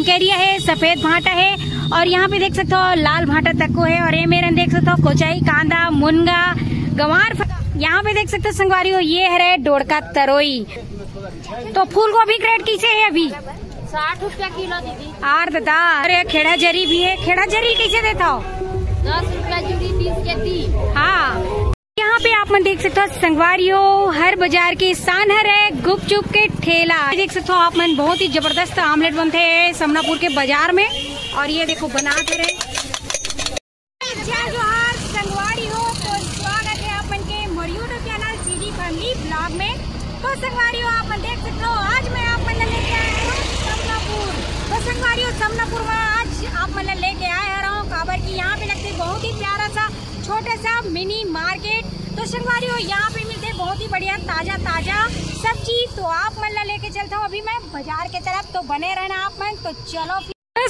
रमकेरिया है, सफेद भाटा है और यहाँ पे देख सकते हो लाल भाटा तक्को है। और ये मेरे देख सकते हो कोचाई, कांदा, मुनगा, गंवार। यहाँ पे देख सकते हो संगवारी हो ये है डोड़का तरोई। तो फूल गोभी ग्रेड कैसे है अभी? 60 रुपया किलो दीदी। और दादा अरे खेड़ा जरी भी है, खेड़ा जरी कैसे देता हो? 10 रुपया जोड़ी, 20 के 30। हाँ, यहाँ पे आप मन देख सकते हो संगवारियों हर बाजार के सानहर है गुपचुप के ठेला। देख सकते हो आप मन बहुत ही जबरदस्त आमलेट बनते हैं समनापुर के बाजार में। और ये देखो बनाते रहे जोहार संगवारी हो। तो स्वागत है आप मन के मोर YouTube channel CD family blog में। तो संगवारी हो आप मन देख सकते हो आज मैं आप मन लेके आया हूँ समनापुर। तो संगवारी हो समनापुर में आज आप मन लेके आया रहा हूँ काबर की यहाँ पे लगते बहुत ही प्यारा सा छोटा सा मिनी मार्केट। तो संगवारी हो यहाँ पे मिलते बहुत ही बढ़िया ताजा ताजा सब्जी। तो आप मन लेके चलता हूँ अभी मैं बाजार के तरफ। तो बने रहना आप मन। तो चलो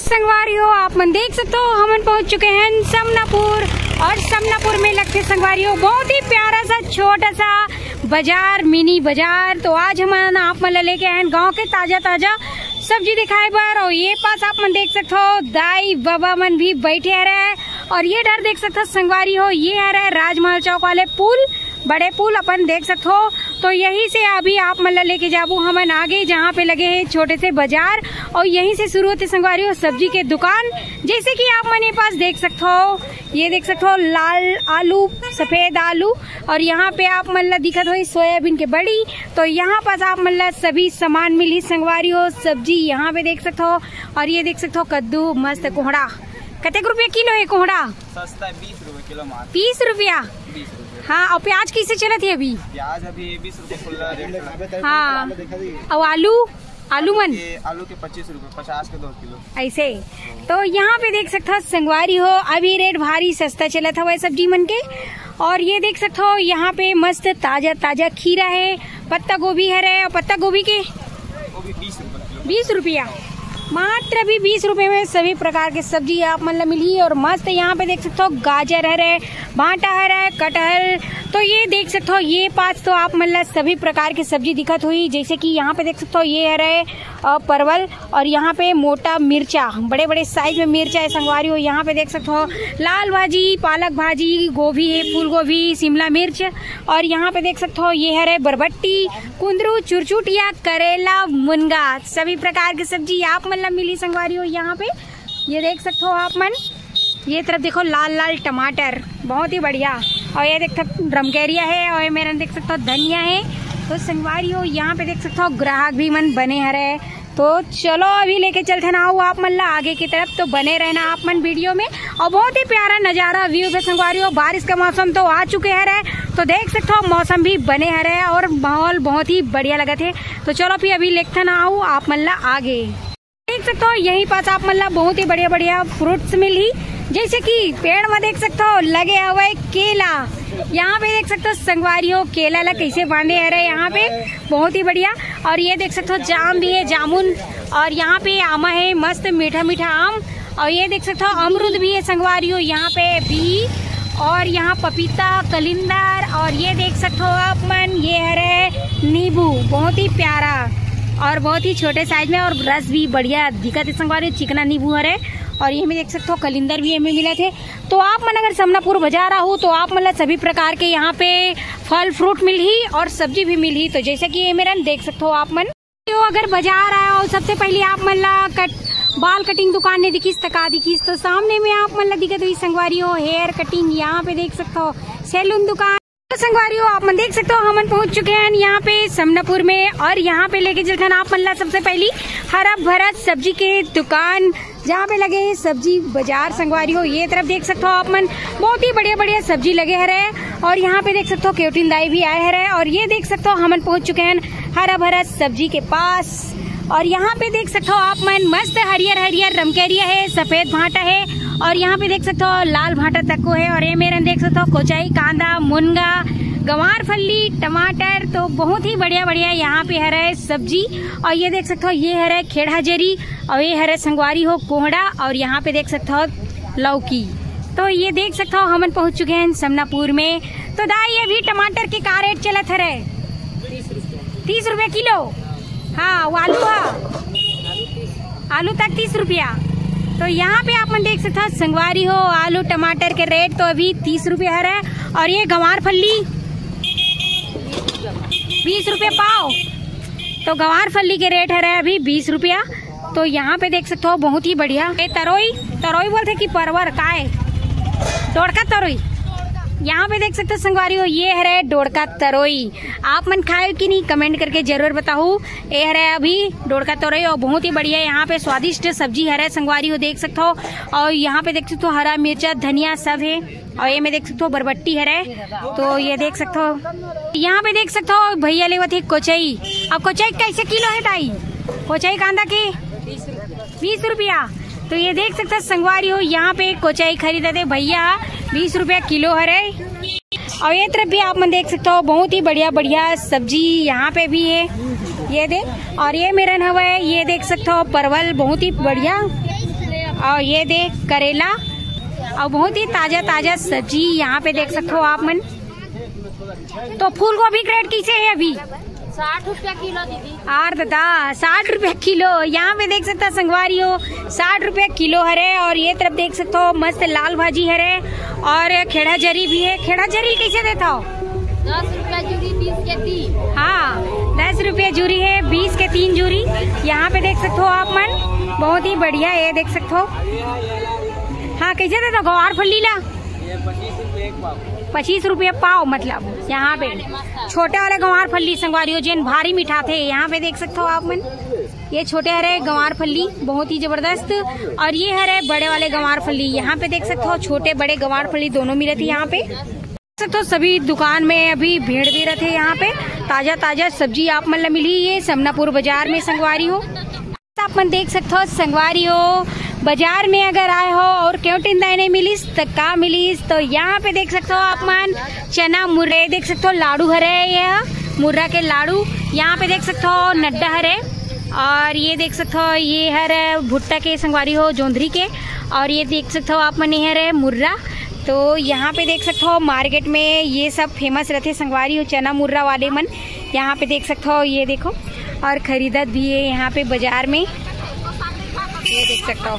संगवारी हो आप मन देख सकते हो हम पहुँच चुके हैं समनापुर। और समनापुर में लगते संगवारी हो बहुत ही प्यारा सा छोटा सा बाजार, मिनी बाजार। तो आज हम आप मन लेके आए गाँव के ताजा ताजा सब्जी दिखाए बार। और ये पास आप मन देख सकते हो दाई बाबा मन भी बैठे रहे। और ये डर देख सकते हो संगवारी हो ये है राजमहल चौक वाले पुल, बड़े पुल अपन देख सकते हो। तो यहीं से अभी आप मन लेके जाबू हमन आगे जहाँ पे लगे हैं छोटे से बाजार। और यहीं से शुरू होते संगवारी हो सब्जी के दुकान। जैसे कि आप मन पास देख सकते हो ये देख सकते हो लाल आलू, सफेद आलू। और यहाँ पे आप मन दिखत हो सोयाबीन के बड़ी। तो यहाँ पास आप मन सभी सामान मिली संगवारी हो सब्जी यहाँ पे देख सकते हो। और ये देख सकते हो कद्दू, मस्त कोहड़ा कतेक रुपया किलो है कोहड़ा? सस्ता 20 रुपए किलो मार। 20 रुपया? 20 रुपए। हाँ, और प्याज कैसे चलत है अभी? प्याज अभी 20 रुपए खुला रेट। हाँ, और आलू मन आलू के 25 रुपए, 50 के 2 किलो ऐसे। तो यहाँ पे देख सकते हो संगवारी हो अभी रेट भारी सस्ता चलत हवा सब्जी मन के। और ये देख सकते हो यहाँ पे मस्त ताजा ताजा खीरा है, पत्ता गोभी है। और पत्ता गोभी के वो भी 20 रुपए किलो। 20 रुपया मात्र अभी 20 रुपए में सभी प्रकार के सब्जी आप मतलब मिली। और मस्त यहाँ पे देख सकते हो गाजर है, भाटा है, कटहल। तो ये देख सकते हो ये पास तो आप मतलब सभी प्रकार की सब्जी दिखत हुई। जैसे कि यहाँ पे देख सकते हो ये है परवल। और यहाँ पे मोटा मिर्चा, बड़े बड़े साइज में मिर्चा है संगवारी हो। यहाँ पे देख सकते हो लाल भाजी, पालक भाजी, गोभी है, फूल गोभी, शिमला मिर्च। और यहाँ पे देख सकते हो ये है बरबट्टी, कुंदरू, चुरचुटिया, करेला, मुनगा। सभी प्रकार की सब्जी आप मतलब मिली संगवारी हो यहाँ पे। ये देख सकते हो आप मन ये तरफ देखो लाल लाल टमाटर बहुत ही बढ़िया। और ये देख सकते रमकेरिया है। और मेरा देख सकते हो धनिया है। तो संगवारी हो यहाँ पे देख सकते हो ग्राहक भी मन बने हरे। तो चलो अभी लेके चलते ना आप मन आगे की तरफ। तो बने रहना आप मन वीडियो में। और बहुत ही प्यारा नजारा व्यू पे संगवारी हो। बारिश का मौसम तो आ चुके है। तो देख सकते हो मौसम भी बने हरे और माहौल बहुत ही बढ़िया लगे थे। तो चलो फिर अभी लेके ना आप मन आगे देख सकते हो यही पास आप मतलब बहुत ही बढ़िया बढ़िया फ्रूट्स मिली। जैसे कि पेड़ में देख सकते हो लगे हुए केला। यहाँ पे देख सकते हो संगवारी हो केला ला कैसे बांधे है यहाँ पे बहुत ही बढ़िया। और ये देख सकते हो जाम भी है, जामुन। और यहाँ पे आमा है मस्त मीठा मीठा आम। और ये देख सकते हो अमरूद भी है संगवारी हो यहाँ पे भी। और यहाँ पपीता, कलिंदर। और ये देख सकते हो आप मन ये है नींबू बहुत ही प्यारा और बहुत ही छोटे साइज में। और रस भी बढ़िया दिखत है संगवारी चिकना नींबू है। और ये में देख सकते हो कलिंदर भी हमें मिले थे। तो आप मन अगर समनापुर बाजार आहू तो आप मतलब सभी प्रकार के यहाँ पे फल फ्रूट मिल ही और सब्जी भी मिल ही। तो जैसे कि ये मेरा देख सकते हो आप मन तो अगर बाजार आया हो सबसे पहले आप मतलब बाल कटिंग दुकान ने दिखीस तका दिखीस। तो सामने में आप मतलब दिखत हुई संगवारी हो हेयर कटिंग। यहाँ पे देख सकते हो सैलून दुकान। तो संगवारी हो आप मन देख सकते हो हम पहुंच चुके हैं यहाँ पे समनापुर में। और यहाँ पे लेके चलते हैं आप मन सबसे पहली हरा भरा सब्जी के दुकान जहाँ पे लगे हैं सब्जी बाजार संगवारी हो। ये तरफ देख सकते हो आप मन बहुत ही बढ़िया बढ़िया सब्जी लगे है। और यहाँ पे देख सकते हो केवटिन दाई भी आए है। और ये देख सकते हो हम पहुंच चुके हैं हरा भरा सब्जी के पास। और यहाँ पे देख सकते हो आप मन मस्त हरियर हरियर रमकेरिया है, सफेद भाटा है। और यहाँ पे देख सकते हो लाल भाटा तक्को है। और ये मेरे देख सकते हो कोचाई, कांदा, मुनगा, गंवार फल्ली, टमाटर। तो बहुत ही बढ़िया बढ़िया यहाँ पे है सब्जी। और ये देख सकते हो ये है खेड़ा जरी। और ये है संगवारी हो कोहड़ा। और यहाँ पे देख सकते हो लौकी। तो ये देख सकते हो हम पहुँच चुके हैं समनापुर में। तो दाई अभी टमाटर के का रेट चलत है? 30 रुपया किलो। हाँ, आलू है आलू तक 30 रुपया। तो यहाँ पे आप मन देख सकते हो संगवारी हो आलू टमाटर के रेट तो अभी 30 रुपया है। और ये गंवार फल्ली 20 रुपये पाव। तो गंवार फल्ली के रेट है अभी 20 रुपया। तो यहाँ पे देख सकते हो बहुत ही बढ़िया। ये तरोई बोलते कि परवर का है डोड़का तरोई। यहाँ पे देख सकते हो संगवारी हो ये है डोड़का तरोई। आप मन खाए कि नहीं कमेंट करके जरूर बताओ। ये है अभी डोड़का तरोई और बहुत ही बढ़िया यहाँ पे स्वादिष्ट सब्जी है संगवारी हो देख सकते हो। और यहाँ पे देख सकते हो हरा मिर्चा धनिया सब है। और ये में देख सकते हो बरबट्टी है। तो ये देख सकते हो यहाँ पे देख सकते हो भैया लेवा थे कोचई। अब कोचई कैसे किलो है ताई? कोचई कांदा के 20 रुपया। तो ये देख सकते हो संगवारी हो यहाँ पे कोचाई खरीदे थे भैया 20 रुपया किलो है। और ये तरफ भी आप मन देख सकते हो बहुत ही बढ़िया बढ़िया सब्जी यहाँ पे भी है। ये देख और ये मेरा हवा है ये देख सकते हो परवल बहुत ही बढ़िया। और ये देख करेला और बहुत ही ताजा ताजा सब्जी यहाँ पे देख सकते हो आप मन। तो फूल गोभी का रेट कैसे है अभी? 60 रुपया किलो दीदी। और दादा 60 रुपया किलो। यहाँ पे देख सकते हो संगवारी हो 60 रुपया किलो है। और ये तरफ देख सकते हो मस्त लाल भाजी है। और खेड़ा जरी भी है। खेड़ा जरी कैसे देता हो? 10 रुपया जूरी 20 के 3। हाँ 10 रुपया जूरी है 20 के 3 जूरी। यहाँ पे देख सकते हो आप मन बहुत ही बढ़िया ये देख सकते हो। हाँ कैसे देता हो गवार फल्ली ला? 25 रुपये पाव। मतलब यहाँ पे छोटे वाले गंवार फल्ली संगवारी हो जिन भारी मीठा थे। यहाँ पे देख सकते हो आप मन ये छोटे हरे गंवार फल्ली बहुत ही जबरदस्त। और ये हरे बड़े वाले गंवार फल्ली। यहाँ पे देख सकते हो छोटे बड़े गंवार फल्ली दोनों मिले थे। यहाँ पे देख सकते हो सभी दुकान में अभी भीड़ भी रहते। यहाँ पे ताजा ताजा सब्जी आप मन मिली। ये समनापुर बाजार में संगवारी हो आप मन देख सकते हो संगवारी हो बाजार में अगर आए हो और क्यों टिंदा नहीं मिलीस तो का मिलीस। तो यहाँ पे देख सकते हो आप मन चना मुर्रे देख सकते हो लाडू हरे यह मुर्रा के लाडू। यहाँ पे देख सकते हो नड्डा हरे। और ये देख सकते हो ये हरे भुट्टा के संगवारी हो जोंधरी के। और ये देख सकते हो आप मन ये हरे मुर्रा। तो यहाँ पे देख सकते हो मार्केट में ये सब फेमस रहते संगवारी हो चना मुर्रा वाले मन। यहाँ पे देख सकते हो ये देखो और खरीदत भी है यहाँ पे बाजार में ये देख सकते हो।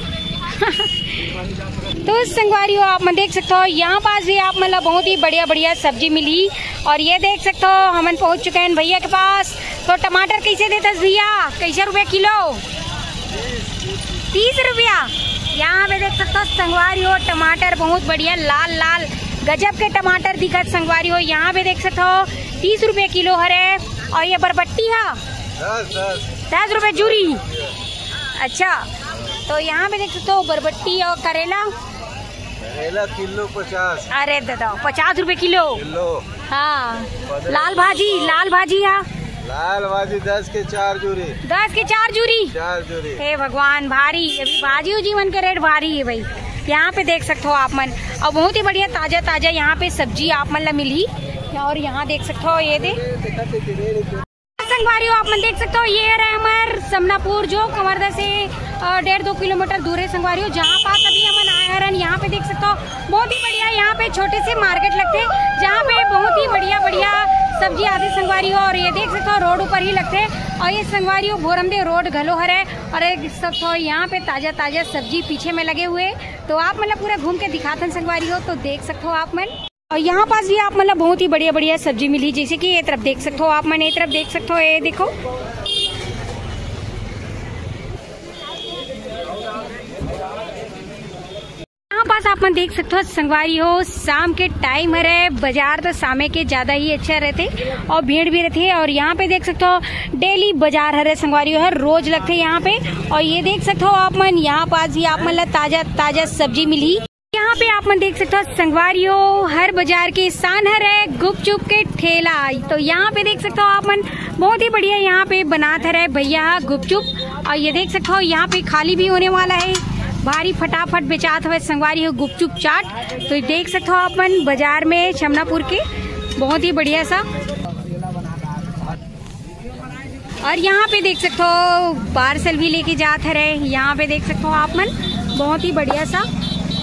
तो संगवारी हो आप मन देख सकते हो यहाँ पास भी आप मतलब बहुत ही बढ़िया बढ़िया सब्जी मिली। और ये देख सकते हो हम पहुँच चुके हैं भैया के पास। तो टमाटर कैसे देते भैया? कैसे रुपया किलो? 30 रुपया। यहाँ पे देख सकते हो संगवारी हो टमाटर बहुत बढ़िया लाल लाल गजब के टमाटर दिखत संगवारी हो। यहाँ पे देख सकते हो 30 रुपये किलो है। और ये बरबट्टी है 10 रुपये जूरी। अच्छा तो यहाँ पे देख सकते हो बरबट्टी और करेला किलो 50। अरे दादा 50 रुपये किलो। हाँ लाल भाजी है लाल भाजी 10 के 4 जूरी। 10 के 4 जूरी। 4 जूरी। हे भगवान भारी अभी भाजी जीवन के रेट भारी है भाई। यहाँ पे देख सकते हो आप मन और बहुत ही बढ़िया ताजा ताजा यहाँ पे सब्जी आप मन ला मिली। और यहाँ देख सकते हो ये दे संगवारी हो आप मन देख सकते हो ये है हमारे समनापुर जो कमरदा से 1.5-2 किलोमीटर दूर है संगवारी हो। जहाँ पास अभी हम आए हैं यहाँ पे देख सकते हो बहुत ही बढ़िया यहाँ पे छोटे से मार्केट लगते हैं जहाँ पे बहुत ही बढ़िया बढ़िया सब्जी आती संगवारी हो। और ये देख सकते हो रोड ऊपर ही लगते हैं। और ये संगवारी हो भोरमदे रोड घलोहर है। और एक सब तो यहाँ पे ताजा ताजा सब्जी पीछे में लगे हुए। तो आप मतलब पूरा घूम के दिखाते हैं संगवारी हो तो देख सकते हो आप मन। और यहाँ पास भी आप मतलब बहुत ही बढ़िया बढ़िया सब्जी मिली जैसे कि ये तरफ देख सकते हो आप मन। ये तरफ देख सकते हो ये देखो यहाँ पास आप मन देख सकते हो संगवारी हो शाम के टाइम है बाजार तो शाम के ज्यादा ही अच्छा रहते और भीड़ भी रहती है। और यहाँ पे देख सकते हो डेली बाजार है संगवारी है रोज लगते यहाँ पे। और ये देख सकते हो आप मन यहाँ पास भी आप मतलब ताजा ताजा सब्जी मिली। यहाँ पे आप मन देख सकते हो संगवारी हो हर बाजार के स्थान है गुपचुप के ठेला। तो यहाँ पे देख सकते हो आप मन बहुत ही बढ़िया यहाँ पे बनाते रहे भैया गुपचुप। और ये देख सकते हो यहाँ पे खाली भी होने वाला है भारी फटाफट बेचात हुए संगवारी हो गुपचुप चाट। तो देख सकते हो आप मन बाजार में समनापुर के बहुत ही बढ़िया सा। और यहाँ पे देख सकते हो पार्सल भी लेके जाते रहे। यहाँ पे देख सकते हो आप मन बहुत ही बढ़िया सा।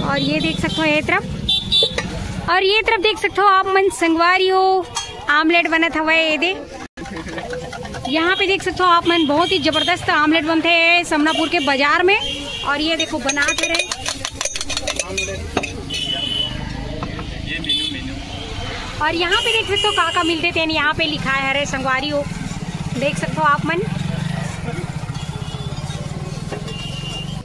और ये देख सकते हो ये तरफ। और ये तरफ देख सकते हो आप मन संगवारी हो आमलेट बनत हुआ ये दे यहाँ पे देख सकते हो आप मन बहुत ही जबरदस्त आमलेट बनते हैं समनापुर के बाजार में। और ये देखो बनाते रहे। और यहाँ पे देख सकते हो काका मिलते थे, यहाँ पे लिखा है हरे संगवारी हो, देख सकते हो आप मन।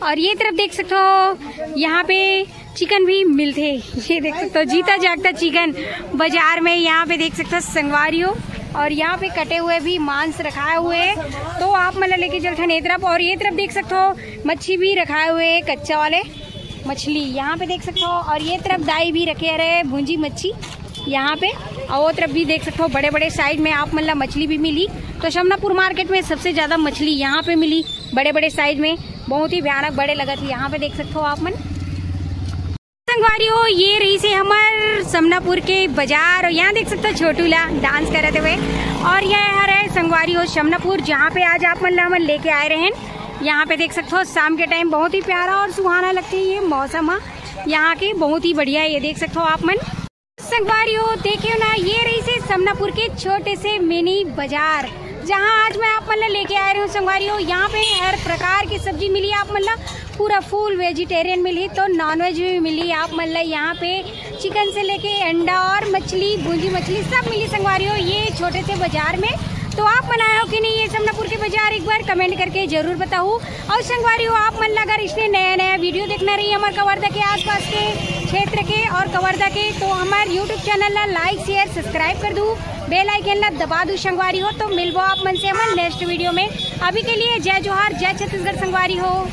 और ये तरफ देख सकते हो यहाँ पे चिकन भी मिलते, ये देख सकते हो जीता जागता चिकन बाजार में। यहाँ पे देख सकते हो संगवारी हो। और यहाँ पे कटे हुए भी मांस रखाए हुए हैं, तो आप मतलब लेके चलते हैं तरफ। और ये तरफ देख सकते हो मच्छी भी रखाए हुए हैं, कच्चा वाले मछली यहाँ पे देख सकते हो। और ये तरफ दाई भी रखे रहे भूंजी मच्छी यहाँ पे। और वो तरफ भी देख सकते हो बड़े बड़े साइज में आप मतलब मछली भी मिली। तो समनापुर मार्केट में सबसे ज्यादा मछली यहाँ पे मिली, बड़े बड़े साइज में, बहुत ही भयानक बड़े लगे थे। यहाँ पे देख सकते हो आप मन संगवारी हो। ये रही से हमार समनापुर के बाजार। और यहाँ देख सकते हो छोटूला डांस कर रहे हुए। और यह है संगवारी हो समनापुर, जहाँ पे आज आप मन लेके आए रहे हैं। यहाँ पे देख सकते हो शाम के टाइम बहुत ही प्यारा और सुहाना लगती है ये मौसम यहाँ के, बहुत ही बढ़िया है। ये देख सकते हो आप मन संगवारी हो। देखियो ना, ये रही से समनापुर के छोटे से मिनी बाजार, जहाँ आज मैं आप मतलब लेके आ रही हूँ संगवारी हो। यहाँ पे हर प्रकार की सब्जी मिली आप मतलब, पूरा फुल वेजिटेरियन मिली, तो नॉनवेज भी मिली आप मतलब। यहाँ पे चिकन से लेके अंडा और मछली, भूंजी मछली सब मिली संगवारी हो ये छोटे से बाजार में। तो आप बनाए हो कि नहीं ये समनापुर के बाजार, एक बार कमेंट करके जरूर बताओ। और संगवारी हो आप मन अगर इसने नया नया वीडियो देखना रही हमारे कवर्धा के आसपास के क्षेत्र के और कवर्धा के, तो हमारे यूट्यूब चैनल ला लाइक शेयर सब्सक्राइब कर दूँ, बेल आइकन ला दबा दूँ संगवारी हो। तो मिलबो आप मन से हमारे नेक्स्ट वीडियो में। अभी के लिए जय जोहार, जय छत्तीसगढ़ संगवारी हो।